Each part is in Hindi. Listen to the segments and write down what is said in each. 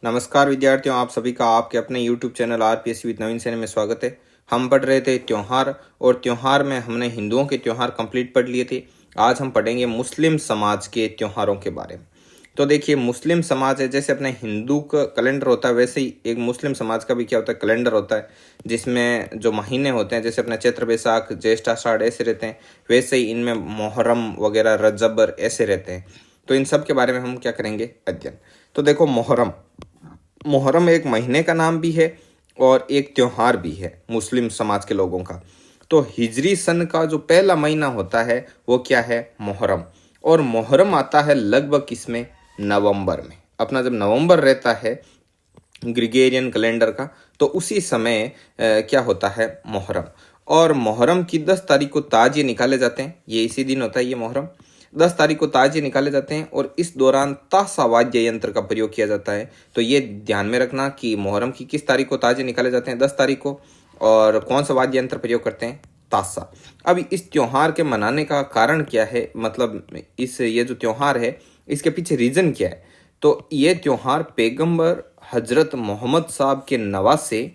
नमस्कार विद्यार्थियों, आप सभी का आपके अपने YouTube चैनल आरपीएससी विद नवीन सैनी में स्वागत है। हम पढ़ रहे थे त्योहार और त्योहार में हमने हिंदुओं के त्योहार कंप्लीट पढ़ लिए थे। आज हम पढ़ेंगे मुस्लिम समाज के त्योहारों के बारे में। तो देखिए, मुस्लिम समाज है, जैसे अपने हिंदू का कैलेंडर होता है वैसे ही एक मुस्लिम समाज का भी क्या होता है, कैलेंडर होता है, जिसमें जो महीने होते हैं जैसे अपने चैत्र बैसाख ज्येष्ठ आषाढ़ ऐसे रहते हैं, वैसे ही इनमें मोहर्रम वगैरह रजब ऐसे रहते हैं। तो इन सब के बारे में हम क्या करेंगे, अध्ययन। तो देखो, मुहर्रम एक महीने का नाम भी है और एक त्योहार भी है मुस्लिम समाज के लोगों का। तो हिजरी सन का जो पहला महीना होता है वो क्या है, मुहर्रम। और मुहर्रम आता है लगभग किसमें, नवंबर में। अपना जब नवंबर रहता है ग्रिगोरियन कैलेंडर का, तो उसी समय क्या होता है, मुहर्रम। और मुहर्रम की 10 तारीख को ताजिए निकाले जाते हैं, ये इसी दिन होता है ये मुहर्रम। 10 तारीख को ताजिए निकाले जाते हैं और इस दौरान ताशा वाद्य यंत्र का प्रयोग किया जाता है। तो ये ध्यान में रखना कि मुहर्रम की किस तारीख को ताजिए निकाले जाते हैं, 10 तारीख को, और कौन सा वाद्य यंत्र प्रयोग करते हैं, ताशा। अब इस त्योहार के मनाने का कारण क्या है, मतलब ये जो त्योहार है इसके पीछे रीजन क्या है। तो ये त्योहार पैगंबर हजरत मोहम्मद साहब के नवासे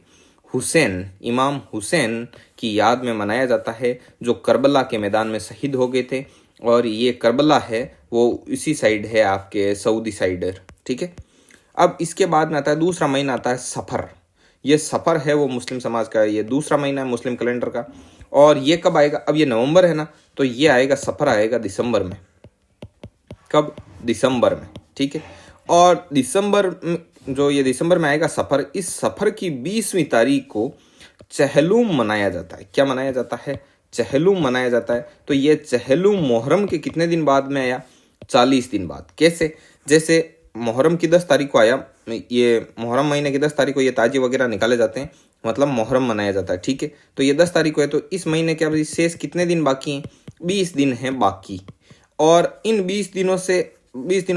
हुसैन, इमाम हुसैन की याद में मनाया जाता है, जो करबला के मैदान में शहीद हो गए थे। और ये करबला है वो इसी साइड है, आपके सऊदी साइड, ठीक है। अब इसके बाद में आता है दूसरा महीना, आता है सफ़र। ये सफ़र है वो मुस्लिम समाज का, ये दूसरा महीना है मुस्लिम कैलेंडर का। और ये कब आएगा, अब ये नवंबर है ना, तो ये आएगा, सफ़र आएगा दिसंबर में। कब, दिसंबर में, ठीक है। और दिसंबर में आएगा सफ़र। इस सफ़र की 20वीं तारीख को चहलुम मनाया जाता है। क्या मनाया जाता है, चहलुम मनाया जाता है। तो ये चहलुम मुहर्रम के कितने दिन बाद में आया, 40 दिन बाद। कैसे, जैसे मुहर्रम की 10 तारीख को आया, ये मुहर्रम महीने की 10 तारीख को ये ताजिए वगैरह निकाले जाते हैं, मतलब मुहर्रम मनाया जाता है, ठीक है। तो ये 10 तारीख को है, तो इस महीने के अभी शेष कितने दिन बाकी हैं, 20 दिन हैं बाकी। और इन 20 दिनों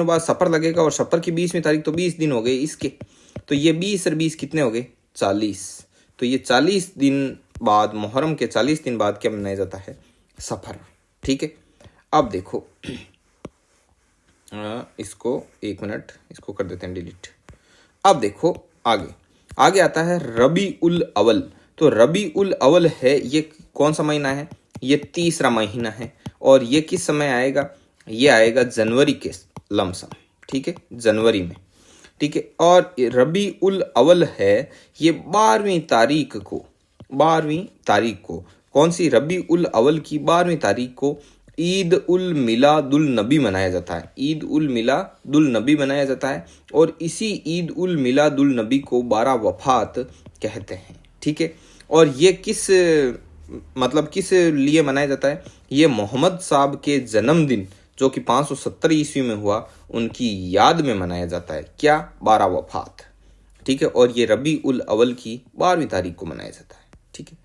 बाद सफ़र लगेगा, और सफ़र की 20वीं तारीख, तो 20 दिन हो गए इसके। तो ये 20 और 20 कितने हो गए, 40। तो ये 40 दिन बाद, मुहर्रम के 40 दिन बाद क्या मनाया जाता है, सफ़र, ठीक है। अब देखो, इसको एक मिनट, इसको कर देते हैं डिलीट। अब देखो आगे आता है रबी उल अवल। तो रबी उल अवल है, ये कौन सा महीना है, ये तीसरा महीना है। और ये किस समय आएगा, ये आएगा जनवरी के लमसम, ठीक है, जनवरी में, ठीक है। और रबी उल अवल है, ये 12वीं तारीख को कौन सी, रबी उल अवल की 12वीं तारीख को ईद उल मिलादुल नबी मनाया जाता है। ईद उल मिलादुल नबी मनाया जाता है। और इसी ईद उल मिलादुल नबी को 12 वफात कहते हैं, ठीक है। और ये किस लिए मनाया जाता है, ये मोहम्मद साहब के जन्मदिन जो कि 570 ईस्वी में हुआ, उनकी याद में मनाया जाता है। क्या, 12 वफात, ठीक है। और ये रबी उल अवल की 12वीं तारीख को मनाया जाता है, ठीक है।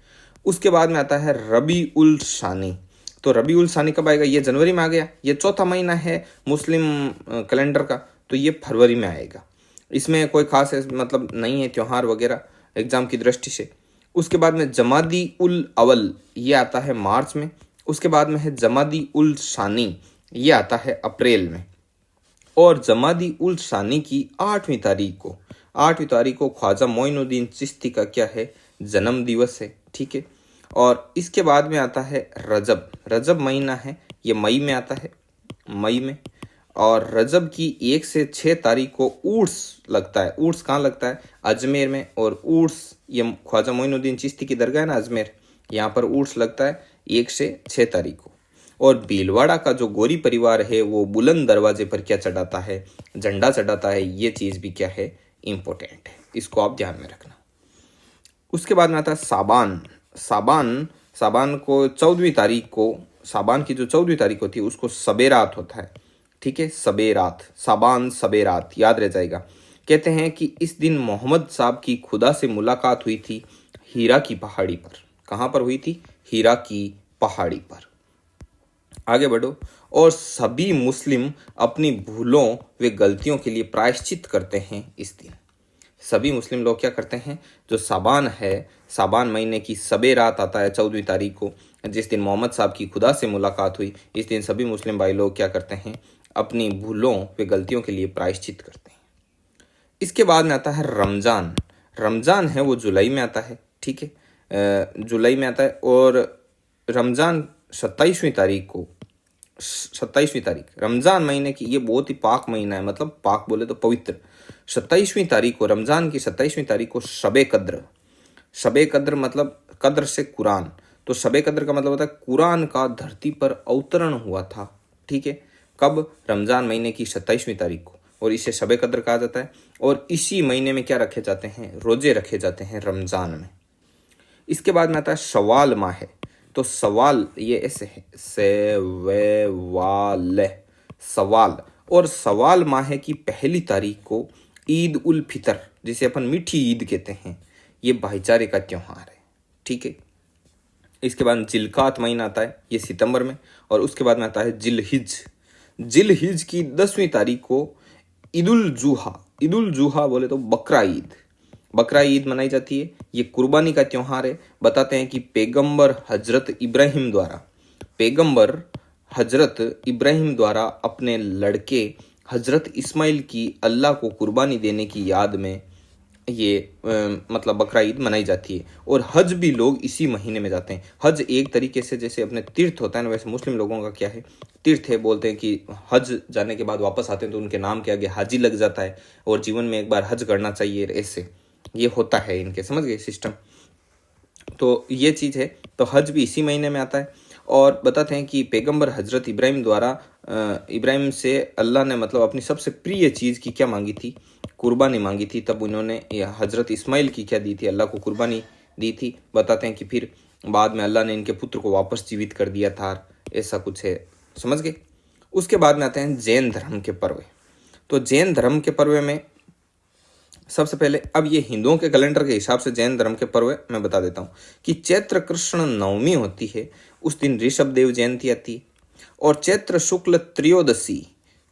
उसके बाद में आता है रबी उल शानी। तो रबी उल शानी कब आएगा, ये जनवरी में आ गया। ये चौथा महीना है मुस्लिम कैलेंडर का, तो ये फरवरी में आएगा। इसमें कोई खास मतलब नहीं है त्योहार वगैरह एग्जाम की दृष्टि से। उसके बाद में जमादी उल अवल, ये आता है मार्च में। उसके बाद में है जमादी उल शानी, ये आता है अप्रैल में। और जमादी उल शानी की 8वीं तारीख को ख्वाजा मोइनुद्दीन चिश्ती का क्या है, जन्म दिवस है, ठीक है। और इसके बाद में आता है रजब महीना है, ये मई में आता है, मई में। और रजब की 1 से 6 तारीख को उर्स लगता है। उर्स कहाँ लगता है, अजमेर में। और उर्स, ये ख्वाजा मोइनुद्दीन चिश्ती की दरगाह है ना अजमेर, यहाँ पर उर्स लगता है 1 से 6 तारीख को। और भीलवाड़ा का जो गोरी परिवार है वो बुलंद दरवाजे पर क्या चढ़ाता है, झंडा चढ़ाता है। ये चीज़ भी क्या है, इम्पोर्टेंट है, इसको आप ध्यान में रखना। उसके बाद में आता है साबान को 14वीं तारीख को, साबान की जो 14वीं तारीख होती है उसको सबेरात होता है, ठीक है, सबेरात, साबान सबेरात, याद रह जाएगा। कहते हैं कि इस दिन मोहम्मद साहब की खुदा से मुलाकात हुई थी हीरा की पहाड़ी पर। कहाँ पर हुई थी, हीरा की पहाड़ी पर। आगे बढ़ो। और सभी मुस्लिम अपनी भूलों व गलतियों के लिए प्रायश्चित करते हैं इस दिन। सभी मुस्लिम लोग क्या करते हैं, जो साबान है, साबान महीने की सबे रात आता है 14वीं तारीख को, जिस दिन मोहम्मद साहब की खुदा से मुलाकात हुई, इस दिन सभी मुस्लिम भाई लोग क्या करते हैं, अपनी भूलों व गलतियों के लिए प्रायश्चित करते हैं। इसके बाद में आता है रमज़ान। रमज़ान है वो जुलाई में आता है, ठीक है, जुलाई में आता है। और रमज़ान 27वीं तारीख को, 27वीं तारीख रमज़ान महीने की, ये बहुत ही पाक महीना है, मतलब पाक बोले तो पवित्र। 27वीं तारीख को, रमज़ान की 27वीं तारीख को शबे कद्र, शबे कद्र मतलब कद्र से कुरान, तो शबे कद्र का मतलब होता है कुरान का धरती पर अवतरण हुआ था, ठीक है। कब? रमज़ान महीने की 27वीं तारीख को, और इसे शबे कद्र कहा जाता है। और इसी महीने में क्या रखे जाते हैं? रोजे रखे जाते हैं रमज़ान में। इसके बाद में आता है शवाल माह है, तो सवाल ये ऐसे है, से वे वाल, सवाल। और सवाल माह की पहली तारीख को ईद उल फितर, जिसे अपन मीठी ईद कहते हैं, ये भाईचारे का त्योहार है, ठीक है। इसके बाद जिलकात महीना आता है, ये सितंबर में। और उसके बाद में आता है जिलहिज। जिलहिज की 10वीं तारीख को ईदुल जुहा, ईदुल जुहा बोले तो बकरा ईद, बकरा ईद मनाई जाती है। ये कुर्बानी का त्योहार है। बताते हैं कि पैगंबर हजरत इब्राहिम द्वारा, पैगंबर हजरत इब्राहिम द्वारा अपने लड़के हजरत इस्माइल की अल्लाह को कुर्बानी देने की याद में ये मतलब बकरा ईद मनाई जाती है। और हज भी लोग इसी महीने में जाते हैं। हज एक तरीके से जैसे अपने तीर्थ होता है ना, वैसे मुस्लिम लोगों का क्या है, तीर्थ है। बोलते हैं कि हज जाने के बाद वापस आते हैं तो उनके नाम के आगे हाजी लग जाता है, और जीवन में एक बार हज करना चाहिए, ऐसे ये होता है इनके, समझ गए सिस्टम। तो ये चीज़ है। तो हज भी इसी महीने में आता है। और बताते हैं कि पैगंबर हजरत इब्राहिम द्वारा, इब्राहिम से अल्लाह ने मतलब अपनी सबसे प्रिय चीज़ की क्या मांगी थी? कुर्बानी मांगी थी। तब उन्होंने हजरत इस्माइल की क्या दी थी? अल्लाह को कुर्बानी दी थी। बताते हैं कि फिर बाद में अल्लाह ने इनके पुत्र को वापस जीवित कर दिया था, ऐसा कुछ है, समझ गए। उसके बाद में आते हैं जैन धर्म के पर्व। तो जैन धर्म के पर्व में सबसे पहले, अब ये हिंदुओं के कैलेंडर के हिसाब से जैन धर्म के पर्व मैं बता देता हूँ कि चैत्र कृष्ण नवमी होती है, उस दिन ऋषभ देव जयंती आती है। और चैत्र शुक्ल त्रयोदशी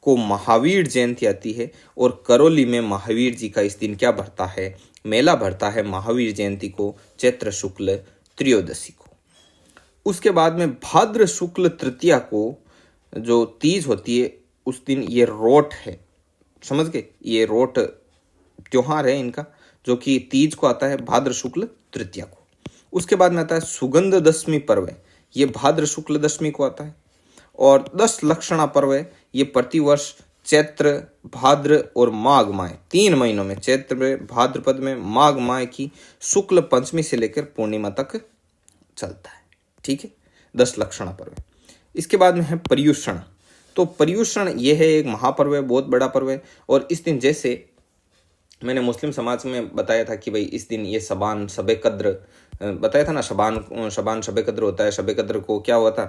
को महावीर जयंती आती है। और करौली में महावीर जी का इस दिन क्या भरता है? मेला भरता है महावीर जयंती को, चैत्र शुक्ल त्रयोदशी को। उसके बाद में भाद्र शुक्ल तृतीया को जो तीज होती है, उस दिन ये रोट है, समझ गए, ये रोट त्योहार है इनका, जो कि तीज को आता है भाद्र शुक्ल तृतीया को। उसके बाद में आता है सुगंध दशमी पर्व, ये भाद्र शुक्ल दशमी को आता है। और 10 लक्षणा पर्व है, ये प्रतिवर्ष चैत्र, भाद्र और माघ माह, 3 महीनों में, चैत्र में, भाद्रपद में, माघ माह की शुक्ल पंचमी से लेकर पूर्णिमा तक चलता है, ठीक है। 10 लक्षणा पर्व। इसके बाद में है पर्युषण। तो पर्युषण ये है एक महापर्व है, बहुत बड़ा पर्व है। और इस दिन, जैसे मैंने मुस्लिम समाज में बताया था कि भाई इस दिन ये शबान शबे कद्र बताया था ना, शबान शबे कद्र होता है। शबे कद्र को क्या हुआ था,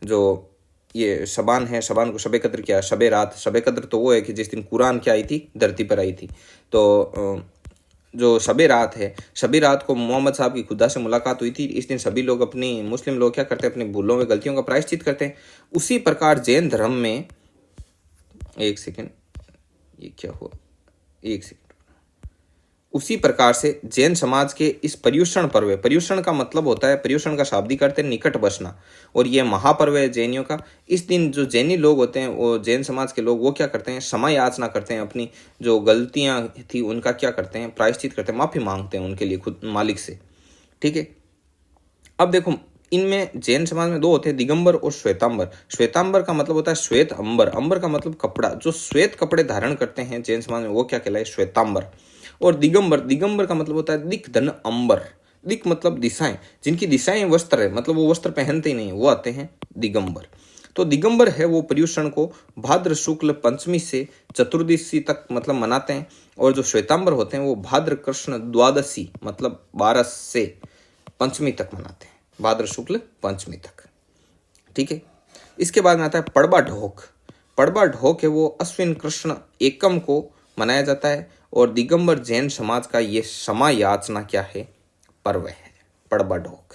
जो ये शबान है, शबान को शबे कद्र क्या, शबे रात। शबे कद्र तो वो है कि जिस दिन कुरान क्या आई थी, धरती पर आई थी। तो जो शबे रात है, शबे रात को मोहम्मद साहब की खुदा से मुलाकात हुई थी। इस दिन सभी लोग, अपनी मुस्लिम लोग क्या करते हैं, अपनी भूलों व गलतियों का प्रायश्चित करते हैं। उसी प्रकार जैन धर्म में, एक सेकेंड, ये क्या हुआ, एक सेकेंड, उसी प्रकार से जैन समाज के इस पर्युषण पर्व है, पर्युषण का मतलब होता है, पर्युषण का शाब्दिक अर्थ है निकट बसना, और ये महापर्व है जैनियों का। इस दिन जो जैनी लोग होते हैं, वो जैन समाज के लोग, वो क्या करते हैं, क्षमा याचना करते हैं, अपनी जो गलतियां थी उनका क्या करते हैं, प्रायश्चित करते हैं, माफी मांगते हैं उनके लिए खुद मालिक से, ठीक है। अब देखो, इनमें जैन समाज में 2 होते हैं, दिगंबर और श्वेतांबर। श्वेतांबर का मतलब होता है श्वेत अंबर, अंबर का मतलब कपड़ा, जो श्वेत कपड़े धारण करते हैं जैन समाज में, वो क्या कहलाए, श्वेतांबर। और दिगंबर, दिगंबर का मतलब होता है दिक धन अंबर, दिक मतलब दिशाएं, जिनकी दिशाएं वस्त्र है, मतलब वो वस्त्र पहनते ही नहीं है, वो आते हैं दिगंबर। तो दिगंबर है वो पर्युषण को भाद्र शुक्ल पंचमी से चतुर्दशी तक मतलब मनाते हैं। और जो श्वेतांबर होते हैं वो भाद्र कृष्ण द्वादशी मतलब 12 से पंचमी तक मनाते हैं, भाद्र शुक्ल पंचमी तक, ठीक है। इसके बाद में आता है पड़बा ढोक। पड़बा ढोक है वो अश्विन कृष्ण एकम को मनाया जाता है। और दिगंबर जैन समाज का ये क्षमा याचना क्या है, पर्व है, पड़बा ढोक।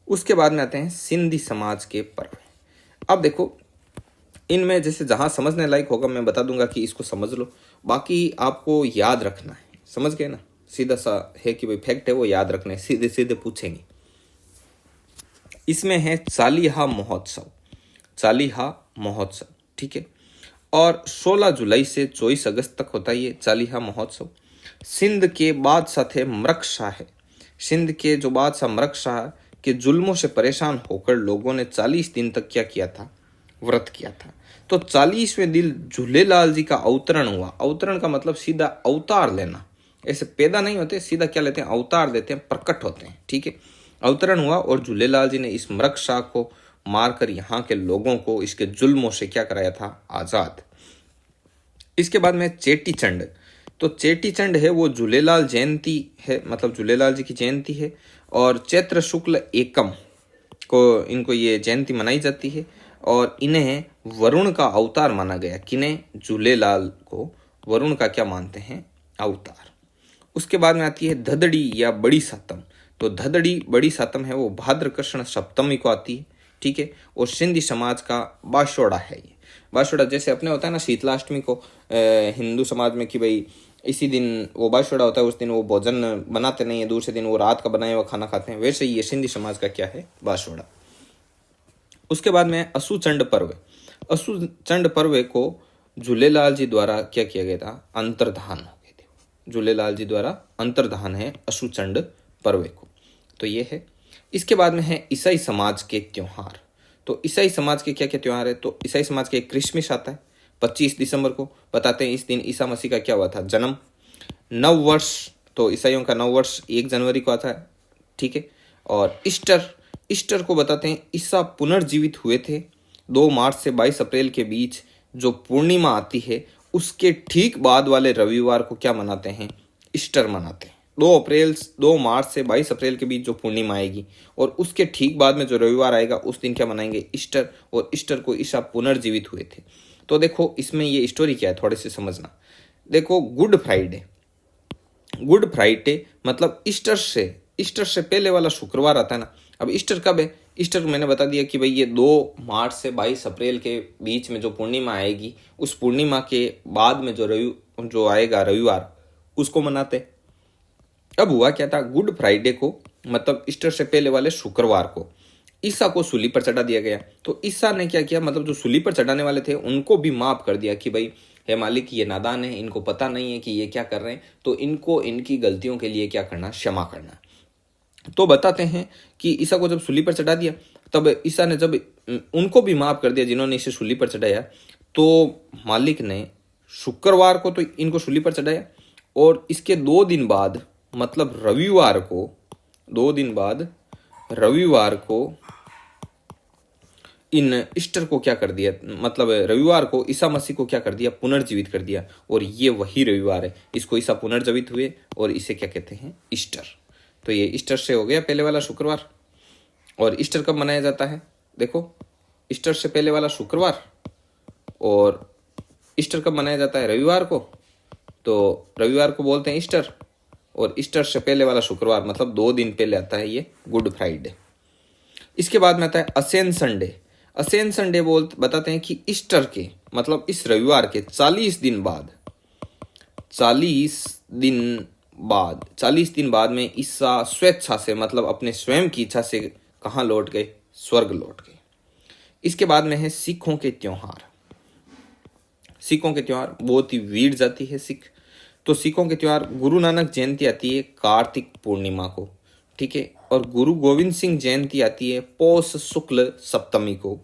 उसके बाद में आते हैं सिंधी समाज के पर्व। अब देखो, इनमें जैसे जहां समझने लायक होगा मैं बता दूंगा कि इसको समझ लो, बाकी आपको याद रखना है, समझ गए ना। सीधा सा है कि भाई फैक्ट है, वो याद रखना है, सीधे सीधे पूछेंगे। इसमें है चालीहा महोत्सव, चालीहा महोत्सव, ठीक है। और 16 जुलाई से 24 अगस्त तक होता है ये चालीहा महोत्सव। सिंध के बादशाह थे मृग शाह। सिंध के जो बादशाह मृग शाह के जुल्मों से परेशान होकर लोगों ने 40 दिन तक क्या किया था, व्रत किया था। तो 40वें दिन झूलेलाल जी का अवतरण हुआ। अवतरण का मतलब सीधा अवतार लेना, ऐसे पैदा नहीं होते, सीधा क्या लेते हैं, अवतार लेते हैं, प्रकट होते हैं, ठीक है। अवतरण हुआ और झूलेलाल जी ने इस मृग शाह को मारकर यहाँ के लोगों को इसके जुल्मों से क्या कराया था, आजाद। इसके बाद में चेटी चंड। तो चेटी चंड है वो झूलेलाल जयंती है, मतलब झूलेलाल जी की जयंती है और चैत्र शुक्ल एकम को इनको ये जयंती मनाई जाती है और इन्हें वरुण का अवतार माना गया। किन्हें, झूलेलाल को वरुण का क्या मानते हैं, अवतार। उसके बाद में आती है धदड़ी या बड़ी सातम। तो धदड़ी बड़ी सातम है वो भाद्र कृष्ण सप्तमी को आती है, ठीक है। और सिंधी समाज का बाशोड़ा है ये। बाशोड़ा जैसे अपने होता है ना शीतलाष्टमी को हिंदू समाज में कि भाई इसी दिन वो बाशोड़ा होता है, उस दिन वो भोजन बनाते नहीं है, दूसरे दिन वो रात का बनाया हुआ खाना खाते हैं, वैसे ही ये सिंधी समाज का क्या है, बाशोड़ा। उसके बाद में असु चंड पर्व। असु चंड पर्व को झूलेलाल जी द्वारा क्या किया गया था, अंतर्धान हो गए थे। झूलेलाल जी द्वारा अंतर्धान है असु चंड पर्व को, तो ये है। इसके बाद में है ईसाई समाज के त्योहार। तो ईसाई समाज के क्या क्या त्योहार है, तो ईसाई समाज के क्रिसमस आता है 25 दिसंबर को, बताते हैं इस दिन ईसा मसीह का क्या हुआ था, जन्म। नव वर्ष, तो ईसाइयों का नव वर्ष 1 जनवरी को आता है, ठीक है। और ईस्टर, ईस्टर को बताते हैं ईसा पुनर्जीवित हुए थे। 2 मार्च से 22 अप्रैल के बीच जो पूर्णिमा आती है उसके ठीक बाद वाले रविवार को क्या मनाते हैं, ईस्टर मनाते हैं। 2 मार्च से 22 अप्रैल के बीच जो पूर्णिमा आएगी और उसके ठीक बाद में जो रविवार आएगा उस दिन क्या मनाएंगे, ईस्टर। और ईस्टर को ईसा पुनर्जीवित हुए थे। तो देखो इसमें ये स्टोरी क्या है, थोड़े से समझना। देखो गुड फ्राइडे, गुड फ्राइडे मतलब ईस्टर से पहले वाला शुक्रवार आता है ना। अब ईस्टर कब है, ईस्टर मैंने बता दिया कि भाई ये 2 मार्च से 22 अप्रैल के बीच में जो पूर्णिमा आएगी उस पूर्णिमा के बाद में जो आएगा रविवार उसको मनाते। अब हुआ क्या था, गुड फ्राइडे को मतलब ईस्टर से पहले वाले शुक्रवार को ईसा को सूली पर चढ़ा दिया गया। तो ईसा ने क्या किया, मतलब जो सूली पर चढ़ाने वाले थे उनको भी माफ कर दिया कि भाई हे मालिक ये नादान है, इनको पता नहीं है कि ये क्या कर रहे हैं, तो इनको इनकी गलतियों के लिए क्या करना, क्षमा करना। तो बताते हैं कि ईसा को जब सूली पर चढ़ा दिया तब ईसा ने जब उनको भी माफ कर दिया जिन्होंने इसे सूली पर चढ़ाया, तो मालिक ने शुक्रवार को तो इनको सूली पर चढ़ाया और इसके 2 दिन बाद मतलब रविवार को, 2 दिन बाद रविवार को इन ईस्टर को क्या कर दिया, मतलब रविवार को ईसा मसीह को क्या कर दिया, पुनर्जीवित कर दिया। और ये वही रविवार है, इसको ईसा पुनर्जीवित हुए और इसे क्या कहते हैं, ईस्टर। तो ये ईस्टर से हो गया पहले वाला शुक्रवार। और ईस्टर कब मनाया जाता है, देखो ईस्टर से पहले वाला शुक्रवार और ईस्टर कब मनाया जाता है, रविवार को। तो रविवार को बोलते हैं ईस्टर और ईस्टर से पहले वाला शुक्रवार मतलब 2 दिन पहले आता है ये गुड फ्राइडे। इसके बाद में आता है असेन संडे। असेन संडे बताते हैं कि ईस्टर के मतलब इस रविवार के 40 दिन बाद में ईसा स्वेच्छा से मतलब अपने स्वयं की इच्छा से कहाँ लौट गए, स्वर्ग लौट गए। इसके बाद में है सिखों के त्योहार। सिखों के त्योहार बहुत ही वीर जाति है सिख। तो सिखों के त्योहार गुरु नानक जयंती आती है कार्तिक पूर्णिमा को, ठीक है। और गुरु गोविंद सिंह जयंती आती है पौष शुक्ल सप्तमी को।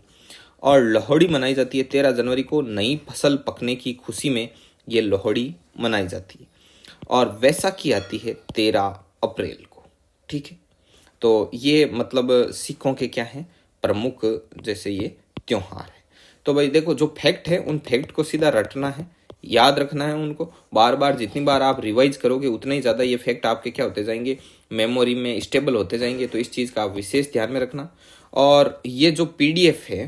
और लोहड़ी मनाई जाती है 13 जनवरी को, नई फसल पकने की खुशी में ये लोहड़ी मनाई जाती है। और वैसाखी आती है 13 अप्रैल को, ठीक है। तो ये मतलब सिखों के क्या हैं, प्रमुख जैसे ये त्योहार है। तो भाई देखो जो फैक्ट है उन फैक्ट को सीधा रटना है, याद रखना है उनको। बार बार जितनी बार आप रिवाइज करोगे उतने ही ज़्यादा ये फैक्ट आपके क्या होते जाएंगे, मेमोरी में स्टेबल होते जाएंगे। तो इस चीज़ का आप विशेष ध्यान में रखना। और ये जो PDF है,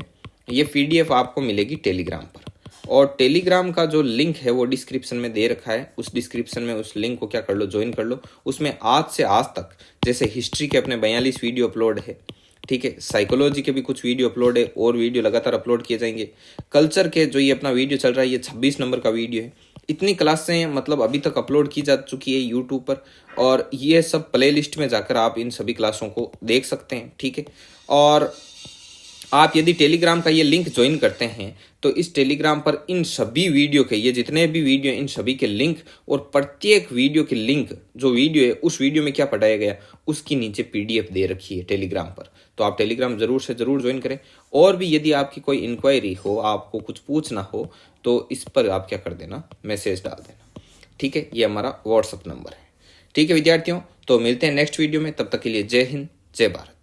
ये PDF आपको मिलेगी टेलीग्राम पर। और टेलीग्राम का जो लिंक है वो डिस्क्रिप्शन में दे रखा है। उस डिस्क्रिप्शन में उस लिंक को क्या कर लो, ज्वाइन कर लो। उसमें आज से आज तक जैसे हिस्ट्री के अपने 42 वीडियो अपलोड है, ठीक है। साइकोलॉजी के भी कुछ वीडियो अपलोड है और वीडियो लगातार अपलोड किए जाएंगे। कल्चर के जो ये अपना वीडियो चल रहा है ये 26 नंबर का वीडियो है। इतनी क्लासें मतलब अभी तक अपलोड की जा चुकी है यूट्यूब पर। और ये सब प्ले लिस्ट में जाकर आप इन सभी क्लासों को देख सकते हैं, ठीक है। और आप यदि टेलीग्राम का ये लिंक ज्वाइन करते हैं तो इस टेलीग्राम पर इन सभी वीडियो के, ये जितने भी वीडियो, इन सभी के लिंक और प्रत्येक वीडियो के लिंक, जो वीडियो है उस वीडियो में क्या पढ़ाया गया उसकी नीचे PDF दे रखी है टेलीग्राम पर। तो आप टेलीग्राम जरूर से जरूर ज्वाइन करें। और भी यदि आपकी कोई इंक्वायरी हो, आपको कुछ पूछना हो, तो इस पर आप क्या कर देना, मैसेज डाल देना। ठीक है, ये हमारा व्हाट्सअप नंबर है। ठीक है विद्यार्थियों, तो मिलते हैं नेक्स्ट वीडियो में। तब तक के लिए जय हिंद, जय भारत।